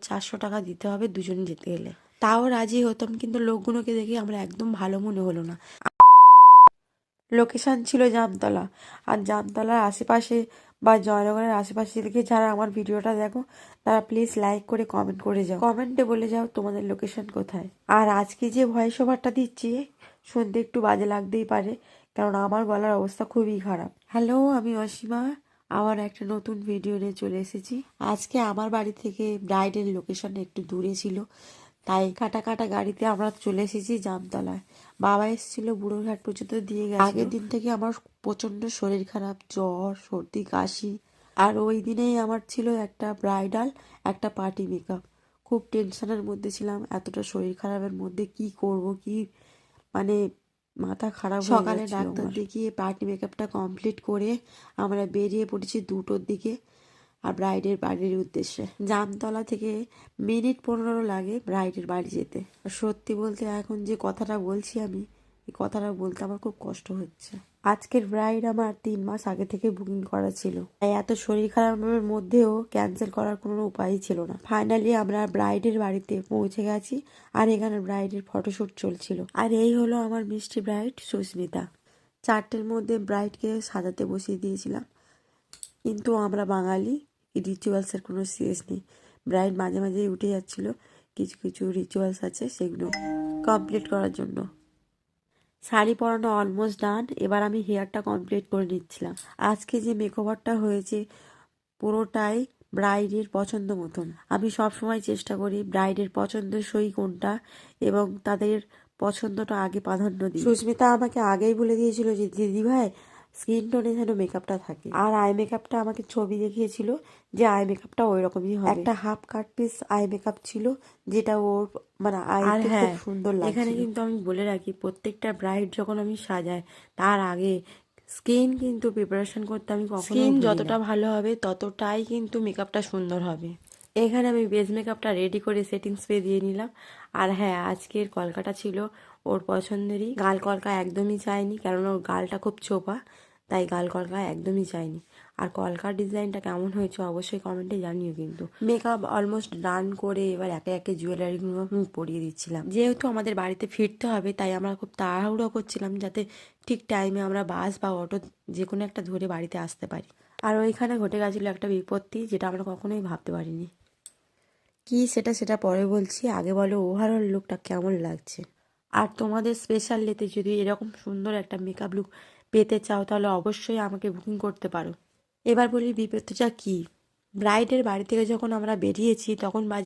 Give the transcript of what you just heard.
400 টাকা দিতে হবে দুজন যেতে গেলে। তাও রাজি হতাম, কিন্তু লোকগুলোকে দেখে আমার একদম ভালো মনে হলো না। লোকেশান ছিল জামতলা, আর জামতলার আশেপাশে বা জয়নগরের আশেপাশে থেকে যারা আমার ভিডিওটা দেখো তারা প্লিজ লাইক করে কমেন্ট করে যাও, কমেন্টে বলে যাও তোমাদের লোকেশন কোথায়। আর আজকে যে ভয়েস ওভারটা দিচ্ছি শুনতে একটু বাজে লাগতেই পারে, কারণ আমার গলার অবস্থা খুবই খারাপ। হ্যালো, আমি অসীমা, আবার একটা নতুন ভিডিও নিয়ে চলে এসেছি। আজকে আমার বাড়ি থেকে ব্রাইডের লোকেশন একটু দূরে ছিল, তাই কাটা কাটা গাড়িতে আমরা চলে এসেছি জামতলায়। বাবা এসেছিল বুড়োরঘাট পর্যন্ত দিয়ে গেছে। আগের দিন থেকে আমার প্রচন্ড শরীর খারাপ, জ্বর, সর্দি, কাশি। আর ওই দিনেই আমার ছিল একটা ব্রাইডাল, একটা পার্টি মেকআপ। খুব টেনশনের মধ্যে ছিলাম, এতটা শরীর খারাপের মধ্যে কি করব, কি মানে মাথা খারাপ হয়ে সকালে ডাক্তার দেখিয়ে পার্টি মেকআপটা কমপ্লিট করে আমরা বেরিয়ে পড়েছি 2টোর দিকে আর ব্রাইডের বাড়ির উদ্দেশ্যে। জামতলা থেকে মিনিট 15 লাগে ব্রাইডের বাড়ি যেতে। আর সত্যি বলতে এখন যে কথাটা বলছি আমি, এই কথাটা বলতে আমার খুব কষ্ট হচ্ছে। আজকের ব্রাইড আমার 3 মাস আগে থেকে বুকিং করা ছিল, তাই এত শরীর খারাপের মধ্যেও ক্যান্সেল করার কোনো উপায়ই ছিল না। ফাইনালি আমরা ব্রাইডের বাড়িতে পৌঁছে গেছি, আর এখানে ব্রাইডের ফটোশ্যুট চলছিল। আর এই হলো আমার মিষ্টি ব্রাইড সুস্মিতা। 4টের মধ্যে ব্রাইডকে সাজাতে বসিয়ে দিয়েছিলাম, কিন্তু আমরা বাঙালি, রিচুয়ালসের কোনো শেষ নেই। ব্রাইড মাঝে মাঝেই উঠে যাচ্ছিল, কিছু কিছু রিচুয়ালস আছে সেগুলো কমপ্লিট করার জন্য। শাড়ি পরানো অলমোস্ট ডান, এবার আমি হেয়ারটা কমপ্লিট করে নিচ্ছিলাম। আজকে যে মেকওভারটা হয়েছে পুরোটাই ব্রাইডের পছন্দ মতন। আমি সব সময় চেষ্টা করি ব্রাইডের পছন্দসই কোনটা এবং তাদের পছন্দটা আগে প্রাধান্য দিই। সুস্মিতা আমাকে আগেই বলে দিয়েছিল যে দিদি ভাই স্কিন টোনে যেন মেকআপটা থাকে, আর আই মেকআপটা আমাকে ছবি দেখিয়েছিল যে আই মেকআপটা ওই রকমই হবে। একটা half cut piece eye makeup ছিল, যেটা ওর মানে আইতে খুব সুন্দর লাগছিল। এখানে কিন্তু আমি বলে রাখি, প্রত্যেকটা ব্রাইড যখন আমি সাজাই তার আগে স্কিন কিন্তু প্রিপারেশন করতে আমি কখনো স্কিন যতটা ভালো হবে ততটাই কিন্তু মেকআপটা সুন্দর হবে। এখানে আমি বেস মেকআপটা রেডি করে সেটিং স্প্রে দিয়ে নিলাম। আর হ্যাঁ, আজকের কলকাটা ছিল ওর পছন্দেরই। গাল কলকা একদমই চায়নি, কারণ ওর গালটা খুব চোপা, তাই গাল কলকা একদমই চায়নি। আর কলকার ডিজাইনটা কেমন হয়েছে অবশ্যই কমেন্টে জানিও। কিন্তু মেকআপ অলমোস্ট ডান করে এবার একে একে জুয়েলারিগুলো আমি পরিয়ে দিচ্ছিলাম। যেহেতু আমাদের বাড়িতে ফিরতে হবে, তাই আমরা খুব তাড়াহুড়ো করছিলাম যাতে ঠিক টাইমে আমরা বাস বা অটো যে কোনো একটা ধরে বাড়িতে আসতে পারি। আর ওইখানে ঘটে গেছিলো একটা বিপত্তি, যেটা আমরা কখনোই ভাবতে পারিনি। কি সেটা পরে বলছি, আগে বলো ওভারঅল লুকটা কেমন লাগছে। আর তোমাদের স্পেশাল ডেতে যদি এরকম সুন্দর একটা মেকআপ লুক পেতে চাও তাহলে অবশ্যই আমাকে বুকিং করতে পারো। এবার বলি বিপত্তিটা কি। ব্রাইডের বাড়ি থেকে যখন আমরা বেরিয়েছি তখন